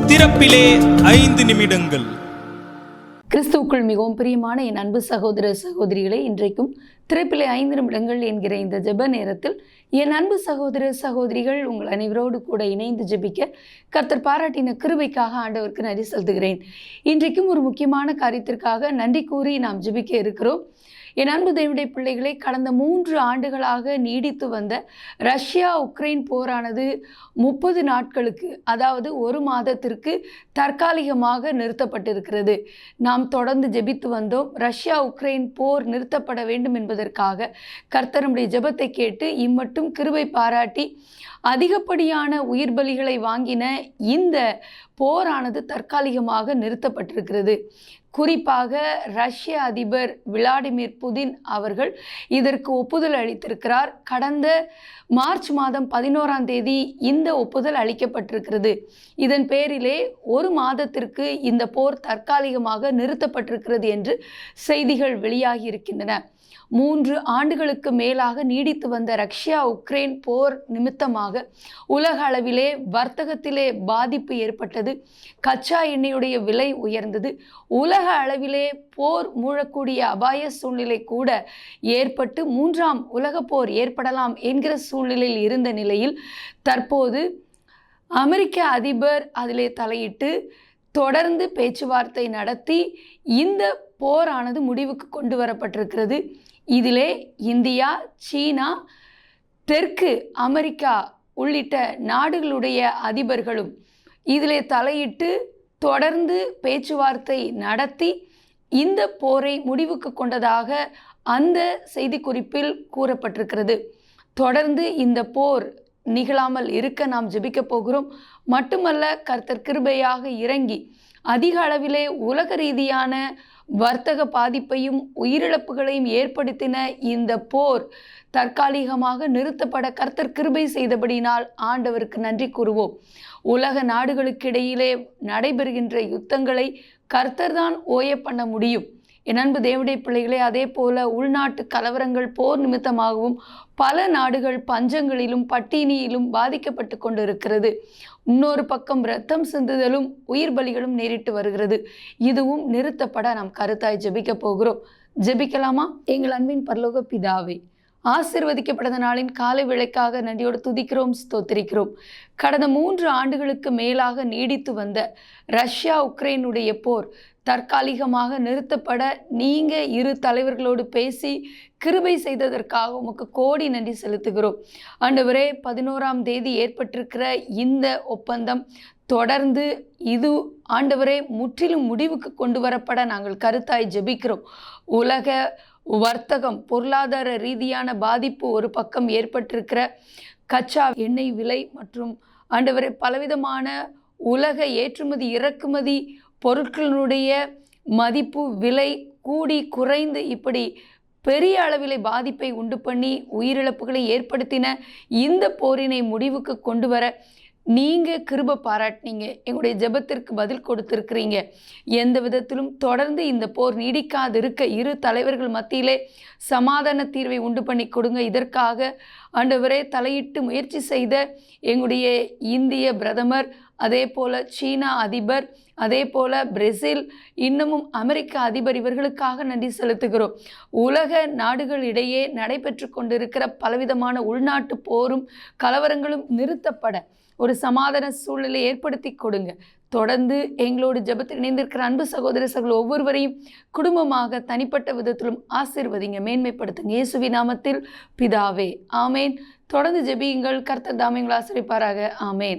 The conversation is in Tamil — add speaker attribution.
Speaker 1: திறப்பிலே 5 நிமிடங்கள்.
Speaker 2: கிறிஸ்துவுக்குள் மிகவும் பிரியமான என் அன்பு சகோதர சகோதரிகளே, இன்றைக்கும் திறப்பிலே 5 நிமிடங்கள் என்கிற இந்த ஜெப நேரத்தில் என் அன்பு சகோதர சகோதரிகள் உங்கள் அனைவரோடு கூட இணைந்து ஜெபிக்க கர்த்தர் பாராட்டின கிருபைக்காக ஆண்டவருக்கு நன்றி செலுத்துகிறேன். இன்றைக்கும் ஒரு முக்கியமான காரியத்திற்காக நன்றி கூறி நாம் ஜெபிக்க இருக்கிறோம். என் அன்பு தேவனுடைய பிள்ளைகளை, கடந்த 3 ஆண்டுகளாக நீடித்து வந்த ரஷ்யா உக்ரைன் போரானது 30 நாட்களுக்கு, அதாவது 1 மாதத்திற்கு தற்காலிகமாக நிறுத்தப்பட்டிருக்கிறது. நாம் தொடர்ந்து ஜெபித்து வந்தோம். ரஷ்யா உக்ரைன் போர் நிறுத்தப்பட வேண்டும் என்பதற்காக கர்த்தர் நம்முடைய ஜெபத்தை கேட்டு இம்மட்டும் கிருபை பாராட்டி அதிகப்படியான உயிர் பலிகளை வாங்கின இந்த போரானது தற்காலிகமாக நிறுத்தப்பட்டிருக்கிறது. குறிப்பாக ரஷ்ய அதிபர் விளாடிமிர் புதின் அவர்கள் இதற்கு ஒப்புதல் அளித்திருக்கிறார். கடந்த மார்ச் மாதம் 11ஆம் தேதி இந்த ஒப்புதல் அளிக்கப்பட்டிருக்கிறது. இதன் பேரிலே 1 மாதத்திற்கு இந்த போர் தற்காலிகமாக நிறுத்தப்பட்டிருக்கிறது என்று செய்திகள் வெளியாகி இருக்கின்றன. 3 ஆண்டுகளுக்கு மேலாக நீடித்து வந்த ரஷ்யா உக்ரைன் போர் நிமித்தமாக உலக அளவிலே வர்த்தகத்திலே பாதிப்பு ஏற்பட்டது. கச்சா எண்ணெயுடைய விலை உயர்ந்தது. உலக அளவிலே போர் மூழக்கூடிய அபாய சூழ்நிலை கூட ஏற்பட்டு 3ஆம் உலக போர் ஏற்படலாம் என்கிற சூழ்நிலையில் இருந்த நிலையில் தற்போது அமெரிக்க அதிபர் அதிலே தலையிட்டு தொடர்ந்து பேச்சுவார்த்தை நடத்தி இந்த போரானது முடிவுக்கு கொண்டு வரப்பட்டிருக்கிறது. இதிலே இந்தியா, சீனா, தெற்கு அமெரிக்கா உள்ளிட்ட நாடுகளுடைய அதிபர்களும் இதிலே தலையிட்டு தொடர்ந்து பேச்சுவார்த்தை நடத்தி இந்த போரை முடிவுக்கு கொண்டதாக அந்த செய்திக்குறிப்பில் கூறப்பட்டிருக்கிறது. தொடர்ந்து இந்த போர் நிகழாமல் இருக்க நாம் ஜெபிக்க போகிறோம். மட்டுமல்ல, கர்த்தர் கிருபையாக இறங்கி அதிக அளவிலே உலக ரீதியான வர்த்தக பாதிப்பையும் உயிரிழப்புகளையும் ஏற்படுத்தின இந்த போர் தற்காலிகமாக நிறுத்தப்பட கர்த்தர் கிருபை செய்தபடினால் ஆண்டவருக்கு நன்றி கூறுவோம். உலக நாடுகளுக்கிடையிலே நடைபெறுகின்ற யுத்தங்களை கர்த்தர்தான் ஓய பண்ண முடியும். என் அன்பு தேவனுடைய பிள்ளைகளே, அதே போல உள்நாட்டு கலவரங்கள் போர் நிமித்தமாகவும் பல நாடுகள் பஞ்சங்களிலும் பட்டினியிலும் பாதிக்கப்பட்டு கொண்டிருக்கிறது. இன்னொரு பக்கம் இரத்தம் சிந்துதலும் உயிர் பலிகளும் நேரிட்டு வருகிறது. இதுவும் நிறுத்தப்பட நாம் கருத்தாய் ஜெபிக்க போகிறோம். ஜெபிக்கலாமா? எங்கள் அன்பின் பரலோக பிதாவே, ஆசீர்வதிக்கப்பட்ட நாளின் காலை வேளைக்காக நன்றியோடு துதிக்கிறோம், ஸ்தோத்திரிக்கிறோம். கடந்த 3 ஆண்டுகளுக்கு மேலாக நீடித்து வந்த ரஷ்யா உக்ரைனுடைய போர் தற்காலிகமாக நிறுத்தப்பட நீங்க 2 தலைவர்களோடு பேசி கிருபை செய்ததற்காக உமக்கு கோடி நன்றி செலுத்துகிறோம். ஆண்டவரே, 11ஆம் தேதி ஏற்பட்டிருக்கிற இந்த ஒப்பந்தம் தொடர்ந்து இது ஆண்டவரே முற்றிலும் முடிவுக்கு கொண்டு வரப்பட நாங்கள் கருத்தாய் ஜெபிக்கிறோம். உலக வர்த்தகம், பொருளாதார ரீதியான பாதிப்பு ஒரு பக்கம் ஏற்பட்டிருக்கிற கச்சா எண்ணெய் விலை மற்றும் ஆண்டவரே பலவிதமான உலக ஏற்றுமதி இறக்குமதி பொருட்களினுடைய மதிப்பு விலை கூடி குறைந்து இப்படி பெரிய அளவிலே பாதிப்பை உண்டு பண்ணி உயிரிழப்புகளை ஏற்படுத்தின இந்த போரினை முடிவுக்கு கொண்டு வர நீங்கள் கிருபை பாராட்டினீங்க. எங்களுடைய ஜெபத்திற்கு பதில் கொடுத்துருக்கிறீங்க. எந்த விதத்திலும் தொடர்ந்து இந்த போர் நீடிக்காதிருக்க 2 தலைவர்கள் மத்தியிலே சமாதான தீர்வை உண்டு பண்ணி கொடுங்க. இதற்காக ஆண்டவரே தலையிட்டு முயற்சி செய்த எங்களுடைய இந்திய பிரதமர், அதே போல் சீனா அதிபர், அதே போல் பிரேசில், இன்னமும் அமெரிக்க அதிபர், இவர்களுக்காக நன்றி செலுத்துகிறோம். உலக நாடுகளிடையே நடைபெற்று கொண்டிருக்கிற பலவிதமான உள்நாட்டு போரும் கலவரங்களும் நிறுத்தப்பட ஒரு சமாதான சூழ்நிலை ஏற்படுத்தி கொடுங்க. தொடர்ந்து எங்களோடு ஜெபத்தில் இணைந்திருக்கிற அன்பு சகோதர சகோதரர்கள் ஒவ்வொருவரையும் குடும்பமாக தனிப்பட்ட விதத்திலும் ஆசீர்வதிங்க, மேன்மைப்படுத்துங்க. இயேசுவின் நாமத்தில் பிதாவே, ஆமேன். தொடர்ந்து ஜெபியுங்கள். கர்த்தர் தாமே உங்களை ஆசீர்வதிப்பாராக. ஆமேன்.